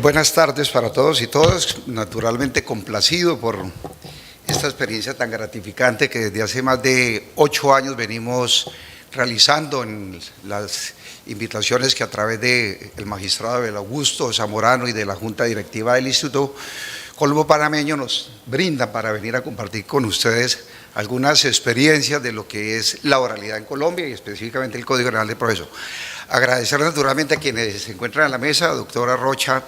Buenas tardes para todos y todas, naturalmente complacido por esta experiencia tan gratificante que desde hace más de 8 años venimos realizando en las invitaciones que a través del magistrado Abel Augusto Zamorano y de la Junta Directiva del Instituto Colombo Panameño nos brindan para venir a compartir con ustedes algunas experiencias de lo que es la oralidad en Colombia y específicamente el Código Penal del Proceso. Agradecer naturalmente a quienes se encuentran en la mesa, doctora Rocha,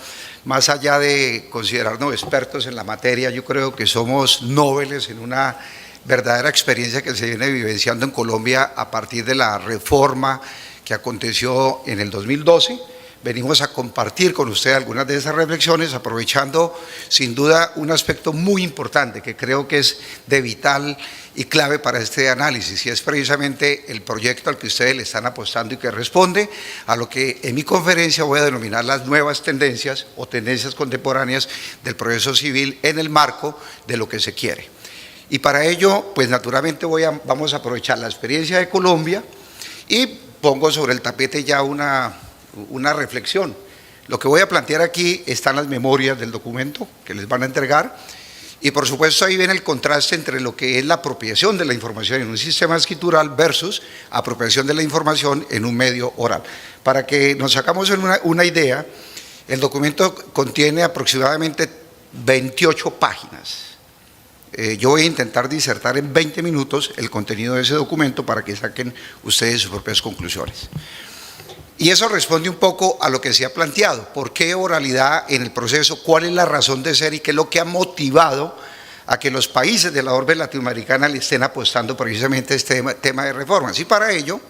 más allá de considerarnos expertos en la materia, yo creo que somos nobles en una verdadera experiencia que se viene vivenciando en Colombia a partir de la reforma que aconteció en el 2012. Venimos a compartir con usted algunas de esas reflexiones, aprovechando sin duda un aspecto muy importante que creo que es de vital y clave para este análisis, y es precisamente el proyecto al que ustedes le están apostando y que responde a lo que en mi conferencia voy a denominar las nuevas tendencias o tendencias contemporáneas del proceso civil en el marco de lo que se quiere. Y para ello, pues naturalmente vamos a aprovechar la experiencia de Colombia y pongo sobre el tapete ya una reflexión. Lo que voy a plantear aquí están las memorias del documento que les van a entregar y por supuesto ahí viene el contraste entre lo que es la apropiación de la información en un sistema escritural versus apropiación de la información en un medio oral. Para que nos sacamos una idea, el documento contiene aproximadamente 28 páginas. Yo voy a intentar disertar en 20 minutos el contenido de ese documento para que saquen ustedes sus propias conclusiones. Y eso responde un poco a lo que se ha planteado. ¿Por qué oralidad en el proceso? ¿Cuál es la razón de ser y qué es lo que ha motivado a que los países de la orbe latinoamericana le estén apostando precisamente a este tema de reformas? Y para ello,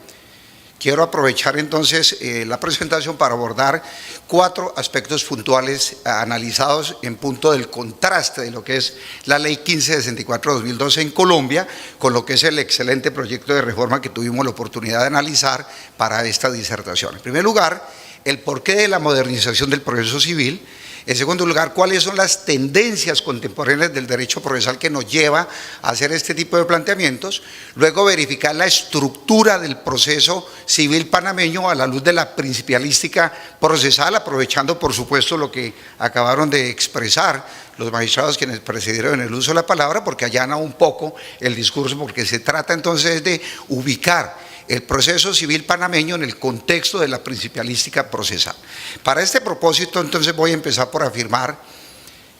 quiero aprovechar entonces la presentación para abordar 4 aspectos puntuales analizados en punto del contraste de lo que es la Ley 1564/2012 en Colombia con lo que es el excelente proyecto de reforma que tuvimos la oportunidad de analizar para esta disertación. En primer lugar, el porqué de la modernización del proceso civil. En segundo lugar, cuáles son las tendencias contemporáneas del derecho procesal que nos lleva a hacer este tipo de planteamientos. Luego, verificar la estructura del proceso civil panameño a la luz de la principialística procesal, aprovechando por supuesto lo que acabaron de expresar los magistrados quienes precedieron en el uso de la palabra, porque allana un poco el discurso, porque se trata entonces de ubicar el proceso civil panameño en el contexto de la principialística procesal. Para este propósito, entonces, voy a empezar por afirmar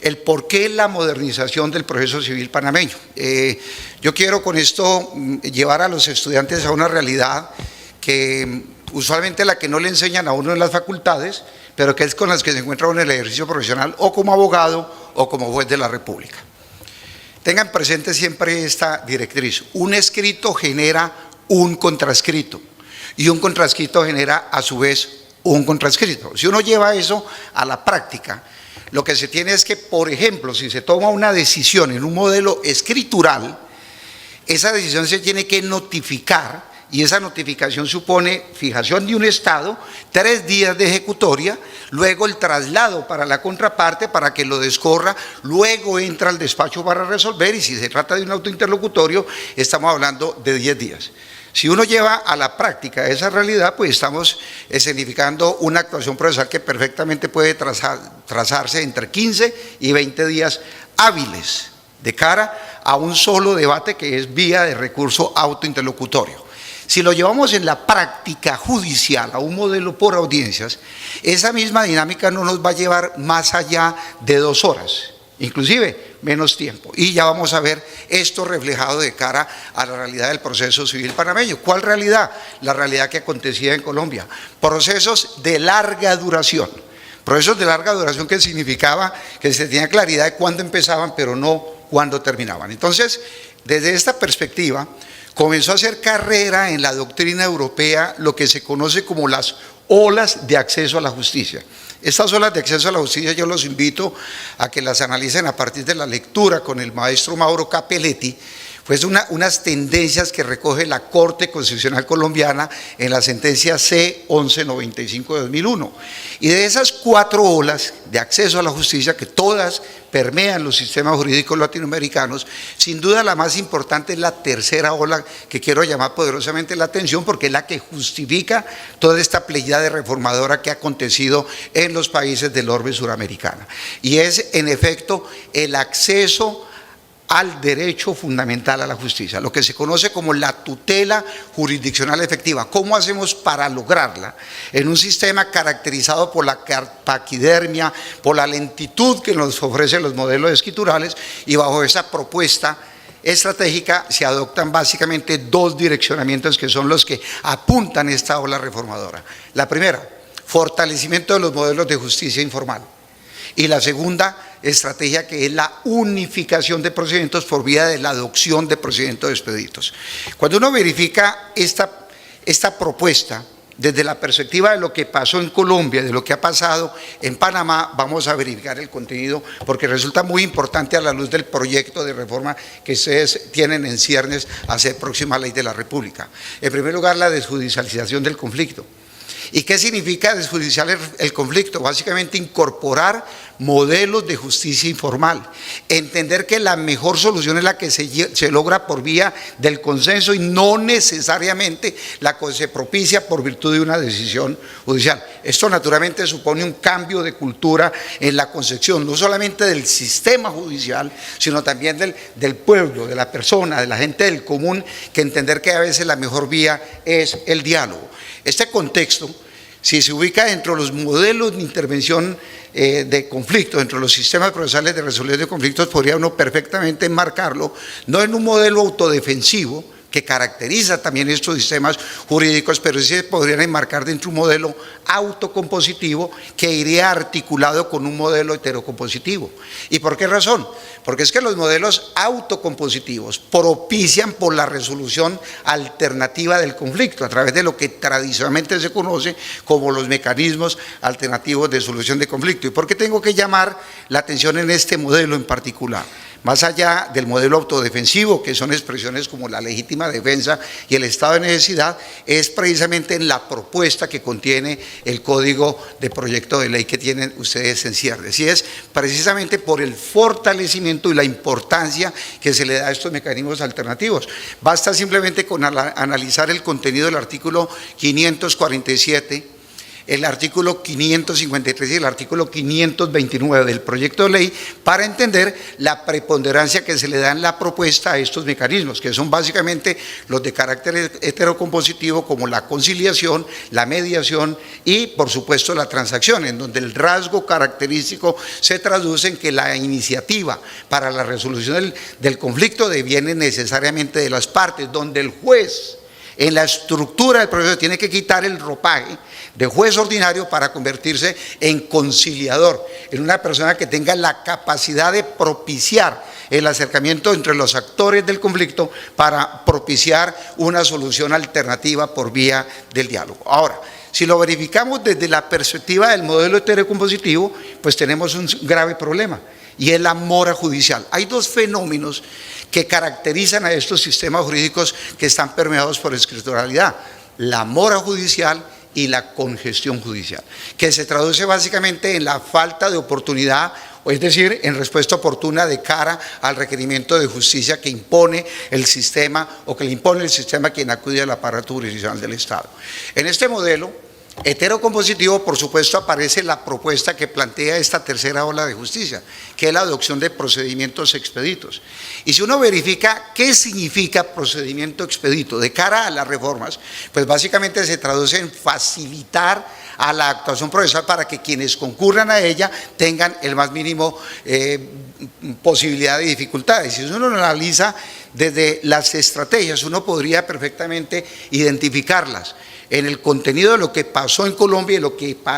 el porqué la modernización del proceso civil panameño. Yo quiero con esto llevar a los estudiantes a una realidad que usualmente la que no le enseñan a uno en las facultades, pero que es con las que se encuentra uno en el ejercicio profesional o como abogado o como juez de la República. Tengan presente siempre esta directriz: un escrito genera un contrascrito y un contrascrito genera a su vez un contrascrito. Si uno lleva eso a la práctica, lo que se tiene es que, por ejemplo, si se toma una decisión en un modelo escritural, esa decisión se tiene que notificar y esa notificación supone fijación de un estado, 3 días de ejecutoria, luego el traslado para la contraparte para que lo descorra, luego entra al despacho para resolver y si se trata de un auto interlocutorio estamos hablando de 10 días. Si uno lleva a la práctica esa realidad, pues estamos escenificando una actuación procesal que perfectamente puede trazarse entre 15 y 20 días hábiles de cara a un solo debate que es vía de recurso autointerlocutorio. Si lo llevamos en la práctica judicial a un modelo por audiencias, esa misma dinámica no nos va a llevar más allá de 2 horas, inclusive menos tiempo. Y ya vamos a ver esto reflejado de cara a la realidad del proceso civil panameño. ¿Cuál realidad? La realidad que acontecía en Colombia. Procesos de larga duración. Procesos de larga duración que significaba que se tenía claridad de cuándo empezaban, pero no cuándo terminaban. Entonces, desde esta perspectiva, comenzó a hacer carrera en la doctrina europea lo que se conoce como las olas de acceso a la justicia. Estas olas de acceso a la justicia yo los invito a que las analicen a partir de la lectura con el maestro Mauro Capelletti. pues unas tendencias que recoge la Corte Constitucional Colombiana en la sentencia C-1195 de 2001. Y de esas 4 olas de acceso a la justicia, que todas permean los sistemas jurídicos latinoamericanos, sin duda la más importante es la tercera ola, que quiero llamar poderosamente la atención porque es la que justifica toda esta pleyada reformadora que ha acontecido en los países del orbe suramericana. Y es, en efecto, el acceso al derecho fundamental a la justicia, lo que se conoce como la tutela jurisdiccional efectiva. ¿Cómo hacemos para lograrla en un sistema caracterizado por la paquidermia, por la lentitud que nos ofrecen los modelos escriturales? Y bajo esa propuesta estratégica se adoptan básicamente 2 direccionamientos que son los que apuntan esta ola reformadora. La primera, fortalecimiento de los modelos de justicia informal. Y la segunda estrategia, que es la unificación de procedimientos por vía de la adopción de procedimientos expeditos. Cuando uno verifica esta propuesta desde la perspectiva de lo que pasó en Colombia, de lo que ha pasado en Panamá, vamos a verificar el contenido porque resulta muy importante a la luz del proyecto de reforma que ustedes tienen en ciernes hacia la próxima ley de la República. En primer lugar, la desjudicialización del conflicto. ¿Y qué significa desjudiciar el conflicto? Básicamente incorporar modelos de justicia informal, entender que la mejor solución es la que se logra por vía del consenso y no necesariamente la que se propicia por virtud de una decisión judicial. Esto naturalmente supone un cambio de cultura en la concepción, no solamente del sistema judicial, sino también del pueblo, de la persona, de la gente del común, que entender que a veces la mejor vía es el diálogo. Este contexto, si se ubica dentro de los modelos de intervención de conflicto, dentro de los sistemas procesales de resolución de conflictos, podría uno perfectamente enmarcarlo, no en un modelo autodefensivo, que caracteriza también estos sistemas jurídicos, pero sí se podrían enmarcar dentro de un modelo autocompositivo que iría articulado con un modelo heterocompositivo. ¿Y por qué razón? Porque es que los modelos autocompositivos propician por la resolución alternativa del conflicto a través de lo que tradicionalmente se conoce como los mecanismos alternativos de solución de conflicto. ¿Y por qué tengo que llamar la atención en este modelo en particular? Más allá del modelo autodefensivo, que son expresiones como la legítima defensa y el estado de necesidad, es precisamente en la propuesta que contiene el código de proyecto de ley que tienen ustedes en ciernes. Y es precisamente por el fortalecimiento y la importancia que se le da a estos mecanismos alternativos. Basta simplemente con analizar el contenido del artículo 547, el artículo 553 y el artículo 529 del proyecto de ley para entender la preponderancia que se le da en la propuesta a estos mecanismos, que son básicamente los de carácter heterocompositivo, como la conciliación, la mediación y, por supuesto, la transacción, en donde el rasgo característico se traduce en que la iniciativa para la resolución del conflicto deviene necesariamente de las partes, donde el juez, en la estructura del proceso, tiene que quitar el ropaje de juez ordinario para convertirse en conciliador, en una persona que tenga la capacidad de propiciar el acercamiento entre los actores del conflicto para propiciar una solución alternativa por vía del diálogo. Ahora, si lo verificamos desde la perspectiva del modelo heterocompositivo, pues tenemos un grave problema, y es la mora judicial. Hay 2 fenómenos que caracterizan a estos sistemas jurídicos que están permeados por escrituralidad: la mora judicial y la congestión judicial, que se traduce básicamente en la falta de oportunidad, es decir, en respuesta oportuna de cara al requerimiento de justicia que impone el sistema o que le impone el sistema a quien acude al aparato jurisdiccional del Estado. En este modelo heterocompositivo, por supuesto, aparece la propuesta que plantea esta tercera ola de justicia, que es la adopción de procedimientos expeditos. Y si uno verifica qué significa procedimiento expedito de cara a las reformas, pues básicamente se traduce en facilitar a la actuación procesal para que quienes concurran a ella tengan el más mínimo posibilidad de dificultades. Si uno lo analiza desde las estrategias, uno podría perfectamente identificarlas en el contenido de lo que pasó en Colombia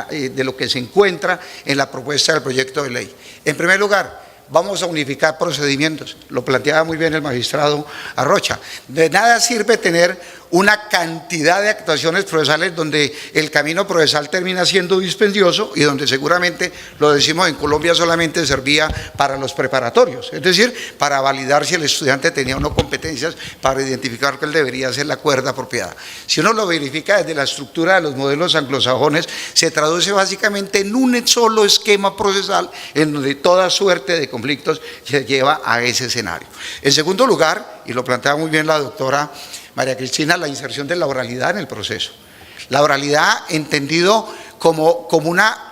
y de lo que se encuentra en la propuesta del proyecto de ley. En primer lugar, vamos a unificar procedimientos, lo planteaba muy bien el magistrado Arrocha. De nada sirve tener una cantidad de actuaciones procesales donde el camino procesal termina siendo dispendioso y donde seguramente, lo decimos en Colombia, solamente servía para los preparatorios, es decir, para validar si el estudiante tenía o no competencias para identificar cuál debería ser la cuerda apropiada. Si uno lo verifica desde la estructura de los modelos anglosajones, se traduce básicamente en un solo esquema procesal en donde toda suerte de conflictos se lleva a ese escenario. En segundo lugar, y lo plantea muy bien la doctora María Cristina, la inserción de la oralidad en el proceso. La oralidad entendido como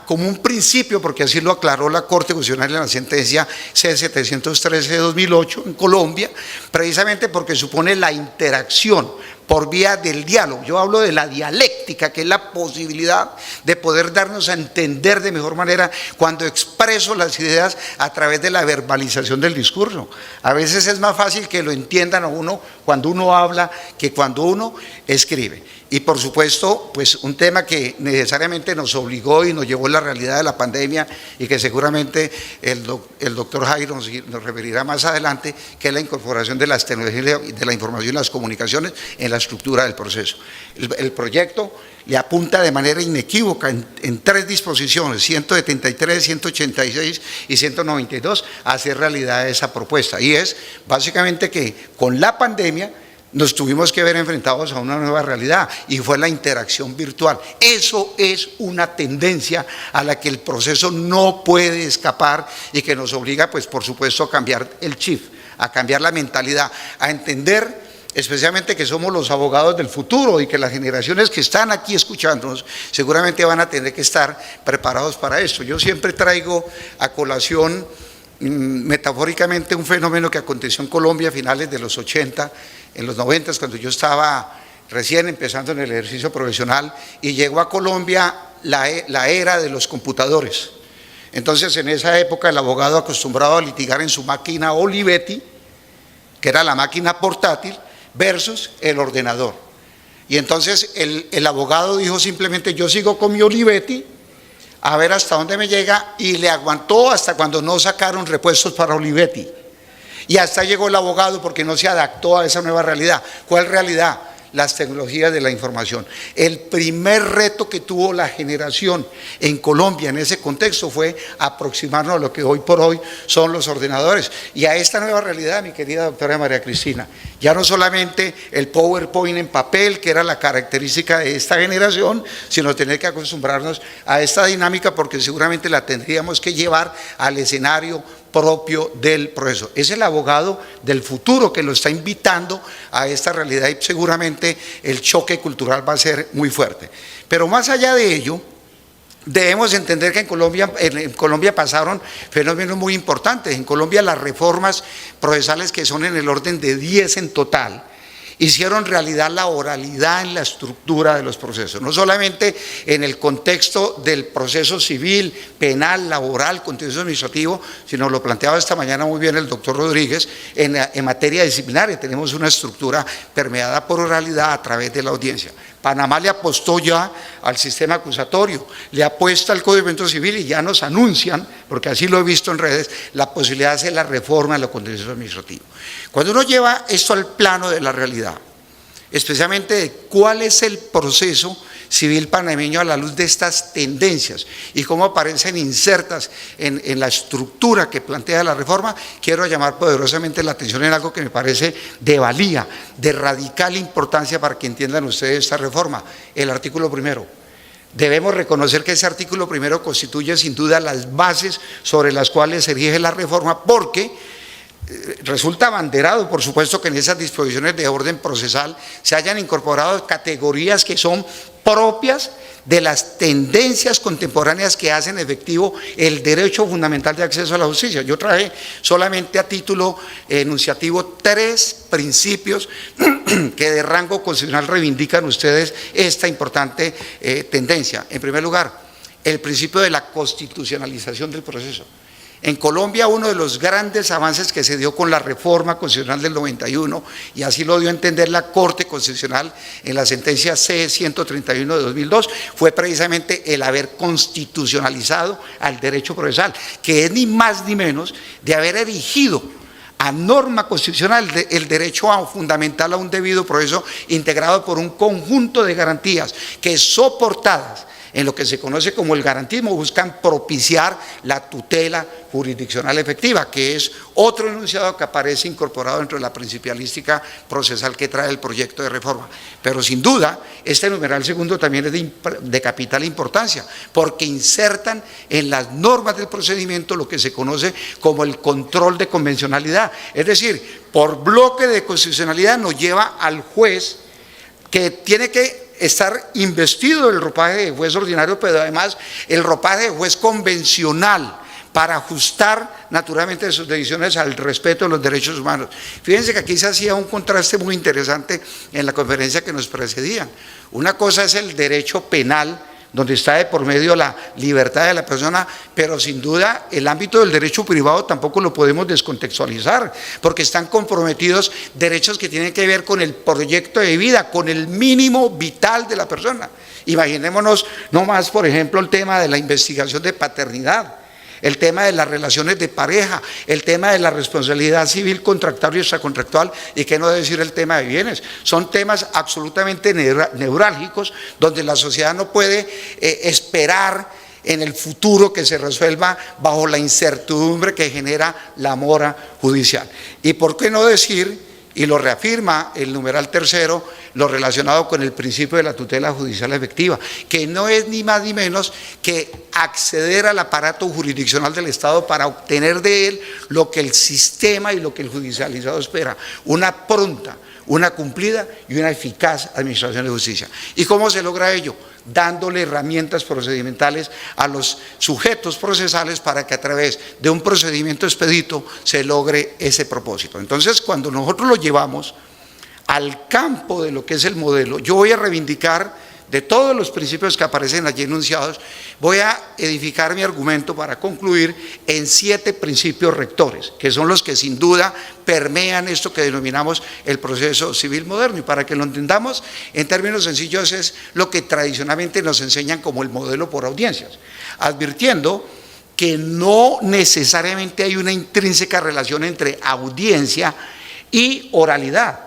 un principio, porque así lo aclaró la Corte Constitucional en la sentencia C-713-2008 en Colombia, precisamente porque supone la interacción por vía del diálogo. Yo hablo de la dialéctica, que es la posibilidad de poder darnos a entender de mejor manera cuando expreso las ideas a través de la verbalización del discurso. A veces es más fácil que lo entiendan a uno cuando uno habla que cuando uno escribe. Y por supuesto, pues un tema que necesariamente nos obligó y nos llevó a la realidad de la pandemia y que seguramente el doctor Jairo nos referirá más adelante, que es la incorporación de las tecnologías de la información y las comunicaciones en la estructura del proceso. El proyecto le apunta de manera inequívoca en tres disposiciones, 173, 186 y 192, a hacer realidad esa propuesta. Y es básicamente que con la pandemia nos tuvimos que ver enfrentados a una nueva realidad y fue la interacción virtual. Eso es una tendencia a la que el proceso no puede escapar y que nos obliga, pues por supuesto, a cambiar el chip, a cambiar la mentalidad, a entender especialmente que somos los abogados del futuro y que las generaciones que están aquí escuchándonos seguramente van a tener que estar preparados para esto. Yo siempre traigo a colación metafóricamente un fenómeno que aconteció en Colombia a finales de los 80, en los 90, cuando yo estaba recién empezando en el ejercicio profesional, y llegó a Colombia la era de los computadores. Entonces, en esa época el abogado acostumbrado a litigar en su máquina Olivetti, que era la máquina portátil, versus el ordenador. Y entonces el abogado dijo simplemente: yo sigo con mi Olivetti a ver hasta dónde me llega, y le aguantó hasta cuando no sacaron repuestos para Olivetti. Y hasta llegó el abogado porque no se adaptó a esa nueva realidad. ¿Cuál realidad? Las tecnologías de la información. El primer reto que tuvo la generación en Colombia en ese contexto fue aproximarnos a lo que hoy por hoy son los ordenadores. Y a esta nueva realidad, mi querida doctora María Cristina, ya no solamente el PowerPoint en papel, que era la característica de esta generación, sino tener que acostumbrarnos a esta dinámica, porque seguramente la tendríamos que llevar al escenario propio del proceso. Es el abogado del futuro que lo está invitando a esta realidad, y seguramente el choque cultural va a ser muy fuerte. Pero más allá de ello, debemos entender que en Colombia pasaron fenómenos muy importantes. En Colombia las reformas procesales, que son en el orden de 10 en total, hicieron realidad la oralidad en la estructura de los procesos, no solamente en el contexto del proceso civil, penal, laboral, contencioso administrativo, sino lo planteaba esta mañana muy bien el doctor Rodríguez, en materia disciplinaria tenemos una estructura permeada por oralidad a través de la audiencia. Panamá le apostó ya al sistema acusatorio, le apuesta al Código de Procedimiento Civil, y ya nos anuncian, porque así lo he visto en redes, la posibilidad de hacer la reforma de lo contencioso administrativo. Cuando uno lleva esto al plano de la realidad, especialmente de cuál es el proceso civil panameño a la luz de estas tendencias y cómo aparecen insertas en la estructura que plantea la reforma, quiero llamar poderosamente la atención en algo que me parece de valía, de radical importancia para que entiendan ustedes esta reforma: el artículo primero. Debemos reconocer que ese artículo primero constituye sin duda las bases sobre las cuales se rige la reforma, porque resulta abanderado, por supuesto, que en esas disposiciones de orden procesal se hayan incorporado categorías que son propias de las tendencias contemporáneas que hacen efectivo el derecho fundamental de acceso a la justicia. Yo traje solamente a título enunciativo 3 principios que de rango constitucional reivindican ustedes esta importante tendencia. En primer lugar, el principio de la constitucionalización del proceso. En Colombia, uno de los grandes avances que se dio con la reforma constitucional del 91, y así lo dio a entender la Corte Constitucional en la sentencia C-131 de 2002, fue precisamente el haber constitucionalizado al derecho procesal, que es ni más ni menos de haber erigido a norma constitucional el derecho fundamental a un debido proceso integrado por un conjunto de garantías que, soportadas en lo que se conoce como el garantismo, buscan propiciar la tutela jurisdiccional efectiva, que es otro enunciado que aparece incorporado dentro de la principialística procesal que trae el proyecto de reforma. Pero sin duda, este numeral segundo también es de capital importancia, porque insertan en las normas del procedimiento lo que se conoce como el control de convencionalidad. Es decir, por bloque de constitucionalidad nos lleva al juez, que tiene que estar investido del ropaje de juez ordinario, pero además el ropaje de juez convencional, para ajustar naturalmente sus decisiones al respeto de los derechos humanos. Fíjense que aquí se hacía un contraste muy interesante en la conferencia que nos precedía. Una cosa es el derecho penal, donde está de por medio la libertad de la persona, pero sin duda el ámbito del derecho privado tampoco lo podemos descontextualizar, porque están comprometidos derechos que tienen que ver con el proyecto de vida, con el mínimo vital de la persona. Imaginémonos nomás, por ejemplo, el tema de la investigación de paternidad, el tema de las relaciones de pareja, el tema de la responsabilidad civil contractual y extracontractual, y qué no decir el tema de bienes. Son temas absolutamente neurálgicos, donde la sociedad no puede esperar en el futuro que se resuelva bajo la incertidumbre que genera la mora judicial. Y por qué no decir, y lo reafirma el numeral tercero, lo relacionado con el principio de la tutela judicial efectiva, que no es ni más ni menos que acceder al aparato jurisdiccional del Estado para obtener de él lo que el sistema y lo que el judicializado espera: una pronta, una cumplida y una eficaz administración de justicia. ¿Y cómo se logra ello? Dándole herramientas procedimentales a los sujetos procesales para que a través de un procedimiento expedito se logre ese propósito. Entonces, cuando nosotros lo llevamos al campo de lo que es el modelo, yo voy a reivindicar de todos los principios que aparecen allí enunciados, voy a edificar mi argumento para concluir en 7 principios rectores, que son los que sin duda permean esto que denominamos el proceso civil moderno. Y para que lo entendamos en términos sencillos, es lo que tradicionalmente nos enseñan como el modelo por audiencias, advirtiendo que no necesariamente hay una intrínseca relación entre audiencia y oralidad.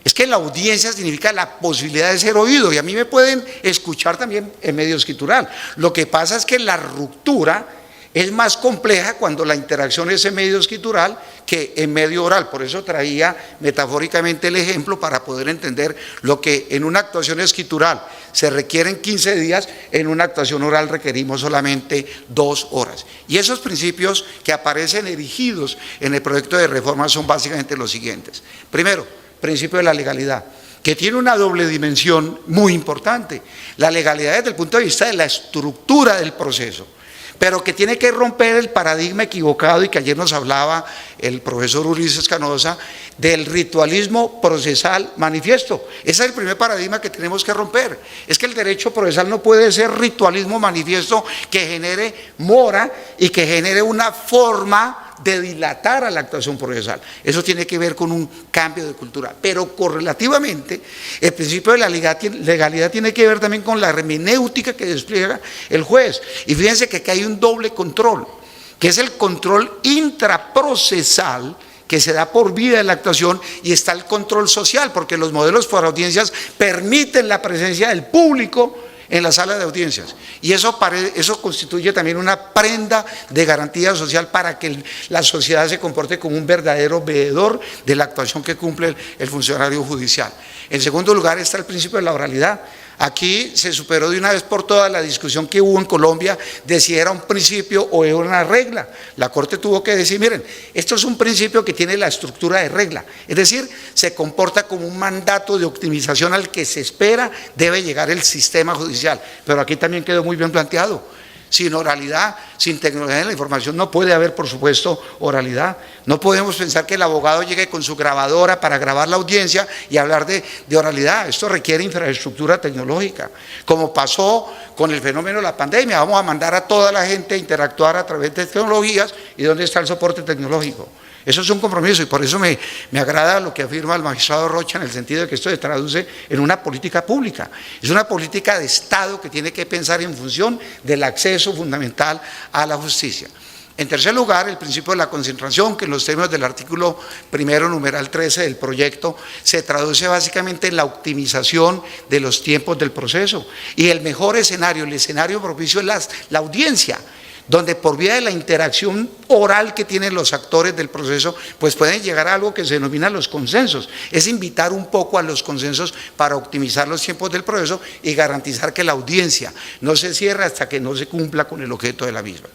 Es que la audiencia significa la posibilidad de ser oído, y a mí me pueden escuchar también en medio escritural. Lo que pasa es que la ruptura es más compleja cuando la interacción es en medio escritural que en medio oral. Por eso traía metafóricamente el ejemplo, para poder entender lo que en una actuación escritural se requieren 15 días, en una actuación oral requerimos solamente 2 horas. Y esos principios que aparecen erigidos en el proyecto de reforma son básicamente los siguientes. Primero, principio de la legalidad, que tiene una doble dimensión muy importante. La legalidad desde el punto de vista de la estructura del proceso, pero que tiene que romper el paradigma equivocado, y que ayer nos hablaba el profesor Ulises Canosa, del ritualismo procesal manifiesto. Ese es el primer paradigma que tenemos que romper. Es que el derecho procesal no puede ser ritualismo manifiesto que genere mora y que genere una forma de dilatar a la actuación procesal. Eso tiene que ver con un cambio de cultura. Pero correlativamente, el principio de la legalidad tiene que ver también con la hermenéutica que despliega el juez. Y fíjense que aquí hay un doble control, que es el control intraprocesal, que se da por vía de la actuación, y está el control social, porque los modelos por audiencias permiten la presencia del público en la sala de audiencias, y eso constituye también una prenda de garantía social para que la sociedad se comporte como un verdadero veedor de la actuación que cumple el funcionario judicial. En segundo lugar está el principio de la oralidad. Aquí se superó de una vez por todas la discusión que hubo en Colombia de si era un principio o era una regla. La Corte tuvo que decir: miren, esto es un principio que tiene la estructura de regla, es decir, se comporta como un mandato de optimización al que se espera debe llegar el sistema judicial. Pero aquí también quedó muy bien planteado: sin oralidad, sin tecnología de la información, no puede haber, por supuesto, oralidad. No podemos pensar que el abogado llegue con su grabadora para grabar la audiencia y hablar de oralidad. Esto requiere infraestructura tecnológica, como pasó con el fenómeno de la pandemia. Vamos a mandar a toda la gente a interactuar a través de tecnologías, ¿y dónde está el soporte tecnológico? Eso es un compromiso, y por eso me agrada lo que afirma el magistrado Rocha, en el sentido de que esto se traduce en una política pública. Es una política de Estado que tiene que pensar en función del acceso fundamental a la justicia. En tercer lugar, el principio de la concentración, que en los términos del artículo primero, numeral 13 del proyecto, se traduce básicamente en la optimización de los tiempos del proceso. Y el mejor escenario, el escenario propicio es la audiencia, donde por vía de la interacción oral que tienen los actores del proceso, pues pueden llegar a algo que se denomina los consensos. Es invitar un poco a los consensos para optimizar los tiempos del proceso y garantizar que la audiencia no se cierre hasta que no se cumpla con el objeto de la misma.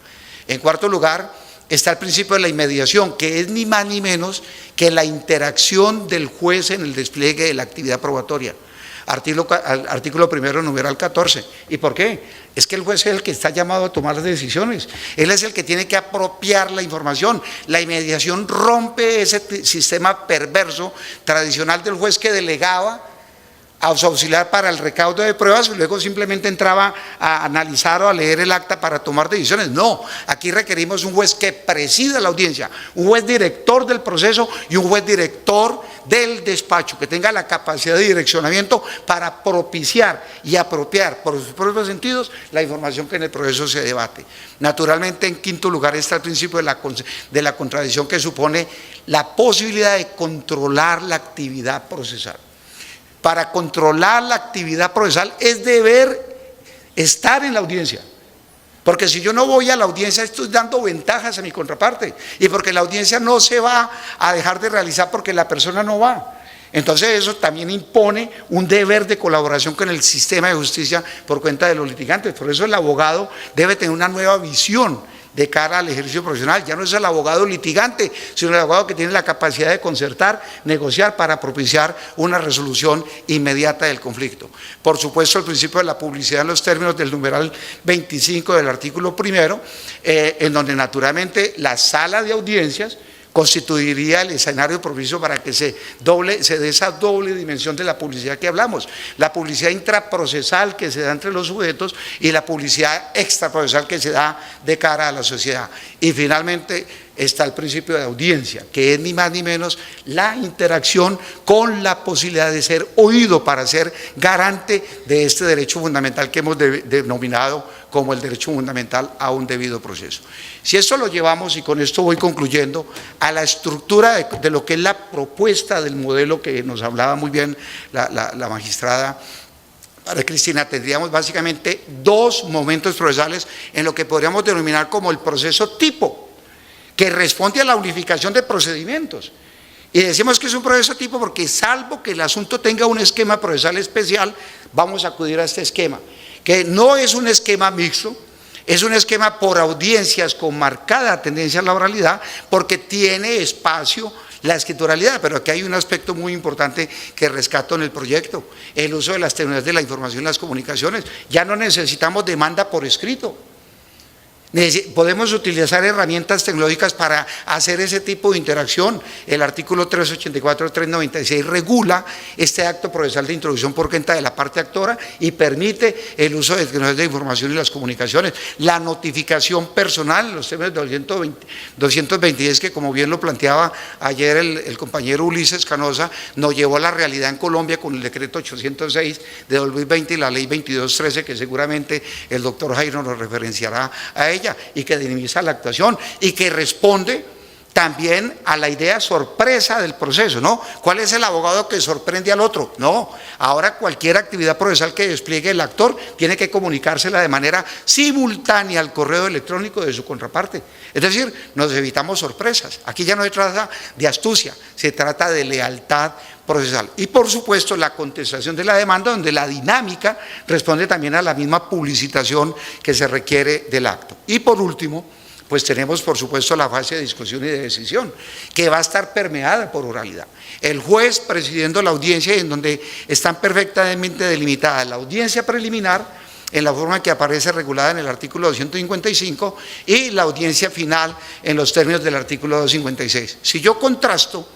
En cuarto lugar, está el principio de la inmediación, que es ni más ni menos que la interacción del juez en el despliegue de la actividad probatoria. Artículo primero, numeral 14. ¿Y por qué? Es que el juez es el que está llamado a tomar las decisiones. Él es el que tiene que apropiar la información. La inmediación rompe ese sistema perverso tradicional del juez que delegaba a su auxiliar para el recaudo de pruebas y luego simplemente entraba a analizar o a leer el acta para tomar decisiones. No, aquí requerimos un juez que presida la audiencia, un juez director del proceso y un juez director del despacho, que tenga la capacidad de direccionamiento para propiciar y apropiar por sus propios sentidos la información que en el proceso se debate. Naturalmente, en quinto lugar está el principio de la contradicción, que supone la posibilidad de controlar la actividad procesal. Para controlar la actividad procesal es deber estar en la audiencia, porque si yo no voy a la audiencia estoy dando ventajas a mi contraparte, y porque la audiencia no se va a dejar de realizar porque la persona no va. Entonces eso también impone un deber de colaboración con el sistema de justicia por cuenta de los litigantes. Por eso el abogado debe tener una nueva visión de cara al ejercicio profesional. Ya no es el abogado litigante, sino el abogado que tiene la capacidad de concertar, negociar para propiciar una resolución inmediata del conflicto. Por supuesto, el principio de la publicidad en los términos del numeral 25 del artículo primero, en donde naturalmente la sala de audiencias constituiría el escenario propicio para que se dé esa doble dimensión de la publicidad que hablamos, la publicidad intraprocesal que se da entre los sujetos y la publicidad extraprocesal que se da de cara a la sociedad. Y finalmente está el principio de audiencia, que es ni más ni menos la interacción con la posibilidad de ser oído para ser garante de este derecho fundamental que hemos denominado como el derecho fundamental a un debido proceso. Si esto lo llevamos, y con esto voy concluyendo, a la estructura de lo que es la propuesta del modelo que nos hablaba muy bien la magistrada María Cristina, tendríamos básicamente dos momentos procesales en lo que podríamos denominar como el proceso tipo, que responde a la unificación de procedimientos. Y decimos que es un proceso tipo porque, salvo que el asunto tenga un esquema procesal especial, vamos a acudir a este esquema, que no es un esquema mixto, es un esquema por audiencias con marcada tendencia a la oralidad, porque tiene espacio la escrituralidad. Pero aquí hay un aspecto muy importante que rescato en el proyecto: el uso de las tecnologías de la información y las comunicaciones. Ya no necesitamos demanda por escrito. Podemos utilizar herramientas tecnológicas para hacer ese tipo de interacción. El artículo 384-396 regula este acto procesal de introducción por cuenta de la parte actora y permite el uso de tecnologías de información y las comunicaciones. La notificación personal, los temas de 226, que como bien lo planteaba ayer el compañero Ulises Canosa, nos llevó a la realidad en Colombia con el decreto 806 de 2020 y la ley 2213, que seguramente el doctor Jairo nos referenciará a ella, y que dinamiza la actuación y que responde también a la idea sorpresa del proceso, ¿no? ¿Cuál es el abogado que sorprende al otro? No, ahora cualquier actividad procesal que despliegue el actor tiene que comunicársela de manera simultánea al correo electrónico de su contraparte. Es decir, nos evitamos sorpresas. Aquí ya no se trata de astucia, se trata de lealtad procesal. Y por supuesto la contestación de la demanda, donde la dinámica responde también a la misma publicitación que se requiere del acto. Y por último, pues tenemos por supuesto la fase de discusión y de decisión, que va a estar permeada por oralidad. El juez presidiendo la audiencia, en donde están perfectamente delimitadas la audiencia preliminar, en la forma que aparece regulada en el artículo 255, y la audiencia final en los términos del artículo 256. Si yo contrasto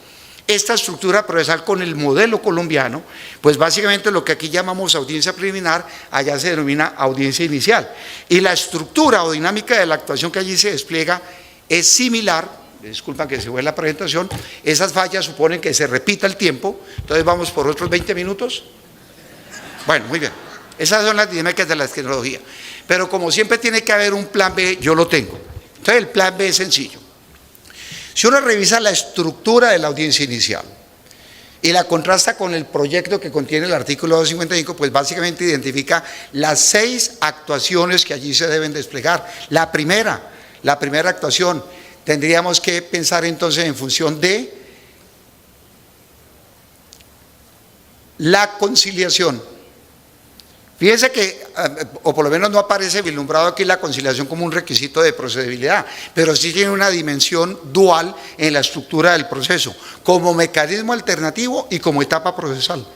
esta estructura procesal con el modelo colombiano, pues básicamente lo que aquí llamamos audiencia preliminar, allá se denomina audiencia inicial. Y la estructura o dinámica de la actuación que allí se despliega es similar. Disculpan que se fue la presentación. Esas fallas suponen que se repita el tiempo, entonces vamos por otros 20 minutos. Bueno, muy bien. Esas son las dinámicas de la tecnología. Pero como siempre tiene que haber un plan B, yo lo tengo. Entonces el plan B es sencillo. Si uno revisa la estructura de la audiencia inicial y la contrasta con el proyecto que contiene el artículo 255, pues básicamente identifica las 6 actuaciones que allí se deben desplegar. La primera actuación, tendríamos que pensar entonces en función de la conciliación. Fíjense que, o por lo menos no aparece vislumbrado aquí la conciliación como un requisito de procedibilidad, pero sí tiene una dimensión dual en la estructura del proceso, como mecanismo alternativo y como etapa procesal,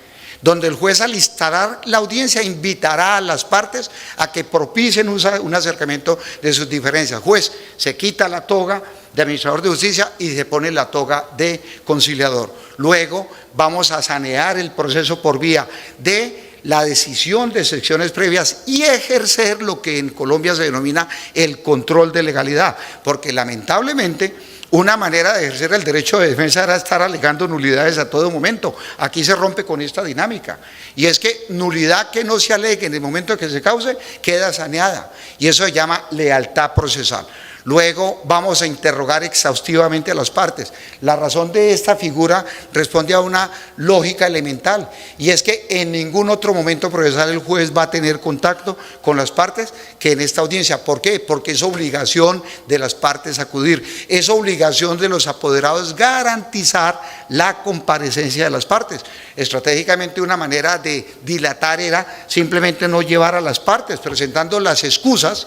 donde el juez al instalar la audiencia invitará a las partes a que propicien un acercamiento de sus diferencias. El juez se quita la toga de administrador de justicia y se pone la toga de conciliador. Luego vamos a sanear el proceso por vía de la decisión de secciones previas y ejercer lo que en Colombia se denomina el control de legalidad, porque lamentablemente una manera de ejercer el derecho de defensa era estar alegando nulidades a todo momento. Aquí se rompe con esta dinámica, y es que nulidad que no se alegue en el momento que se cause queda saneada, y eso se llama lealtad procesal. Luego vamos a interrogar exhaustivamente a las partes. La razón de esta figura responde a una lógica elemental, y es que en ningún otro momento procesal el juez va a tener contacto con las partes que en esta audiencia. ¿Por qué? Porque es obligación de las partes acudir, es obligación de los apoderados garantizar la comparecencia de las partes. Estratégicamente una manera de dilatar era simplemente no llevar a las partes, presentando las excusas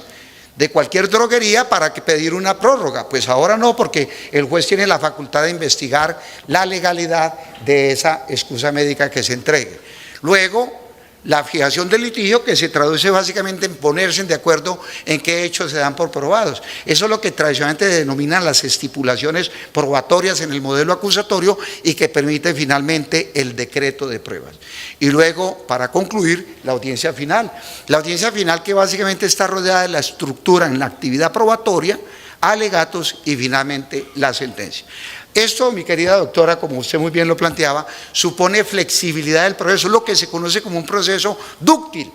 de cualquier droguería para que pedir una prórroga. Pues ahora no, porque el juez tiene la facultad de investigar la legalidad de esa excusa médica que se entregue. Luego, la fijación del litigio, que se traduce básicamente en ponerse de acuerdo en qué hechos se dan por probados. Eso es lo que tradicionalmente denominan las estipulaciones probatorias en el modelo acusatorio y que permite finalmente el decreto de pruebas. Y luego, para concluir, la audiencia final. La audiencia final, que básicamente está rodeada de la estructura en la actividad probatoria, alegatos y finalmente la sentencia. Esto, mi querida doctora, como usted muy bien lo planteaba, supone flexibilidad del proceso, lo que se conoce como un proceso dúctil,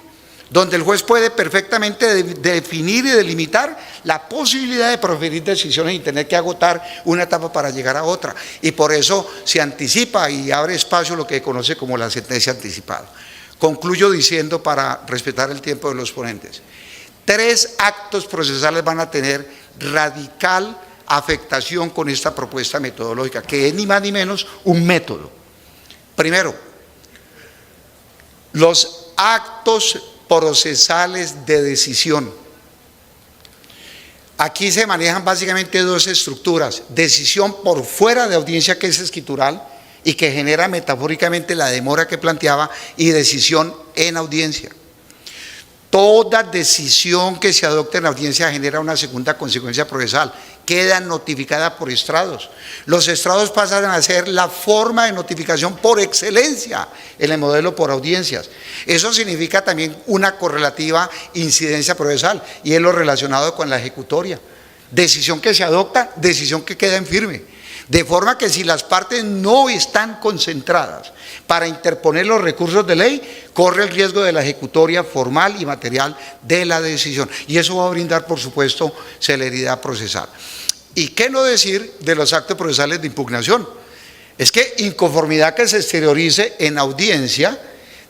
donde el juez puede perfectamente definir y delimitar la posibilidad de proferir decisiones y tener que agotar una etapa para llegar a otra. Y por eso se anticipa y abre espacio lo que se conoce como la sentencia anticipada. Concluyo diciendo, para respetar el tiempo de los ponentes, 3 actos procesales van a tener radical afectación con esta propuesta metodológica, que es ni más ni menos un método. Primero, los actos procesales de decisión. Aquí se manejan básicamente 2 estructuras: decisión por fuera de audiencia, que es escritural y que genera metafóricamente la demora que planteaba, y decisión en audiencia. Toda decisión que se adopte en audiencia genera una segunda consecuencia procesal: queda notificada por estrados. Los estrados pasan a ser la forma de notificación por excelencia en el modelo por audiencias. Eso significa también una correlativa incidencia procesal, y es lo relacionado con la ejecutoria. Decisión que se adopta, decisión que queda en firme. De forma que si las partes no están concentradas para interponer los recursos de ley, corre el riesgo de la ejecutoria formal y material de la decisión. Y eso va a brindar, por supuesto, celeridad procesal. ¿Y qué no decir de los actos procesales de impugnación? Es que inconformidad que se exteriorice en audiencia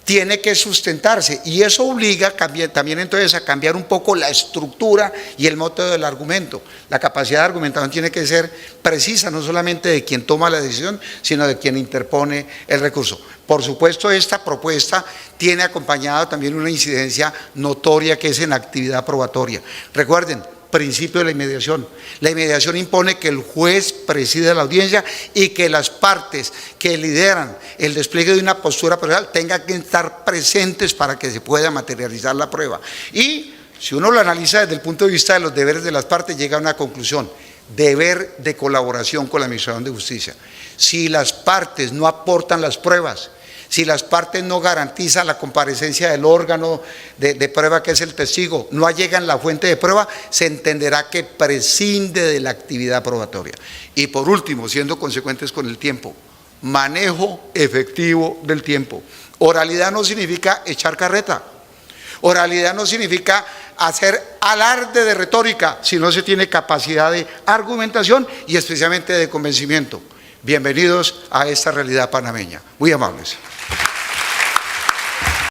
tiene que sustentarse, y eso obliga también entonces a cambiar un poco la estructura y el método del argumento. La capacidad de argumentación tiene que ser precisa, no solamente de quien toma la decisión, sino de quien interpone el recurso. Por supuesto, esta propuesta tiene acompañado también una incidencia notoria, que es en la actividad probatoria. Recuerden, principio de la inmediación. La inmediación impone que el juez presida la audiencia y que las partes que lideran el despliegue de una postura procesal tengan que estar presentes para que se pueda materializar la prueba. Y si uno lo analiza desde el punto de vista de los deberes de las partes, llega a una conclusión: deber de colaboración con la Administración de Justicia. Si las partes no aportan las pruebas, si las partes no garantizan la comparecencia del órgano de prueba, que es el testigo, no allegan la fuente de prueba, se entenderá que prescinde de la actividad probatoria. Y por último, siendo consecuentes con el tiempo, manejo efectivo del tiempo. Oralidad no significa echar carreta. Oralidad no significa hacer alarde de retórica, si no se tiene capacidad de argumentación y especialmente de convencimiento. Bienvenidos a esta realidad panameña. Muy amables.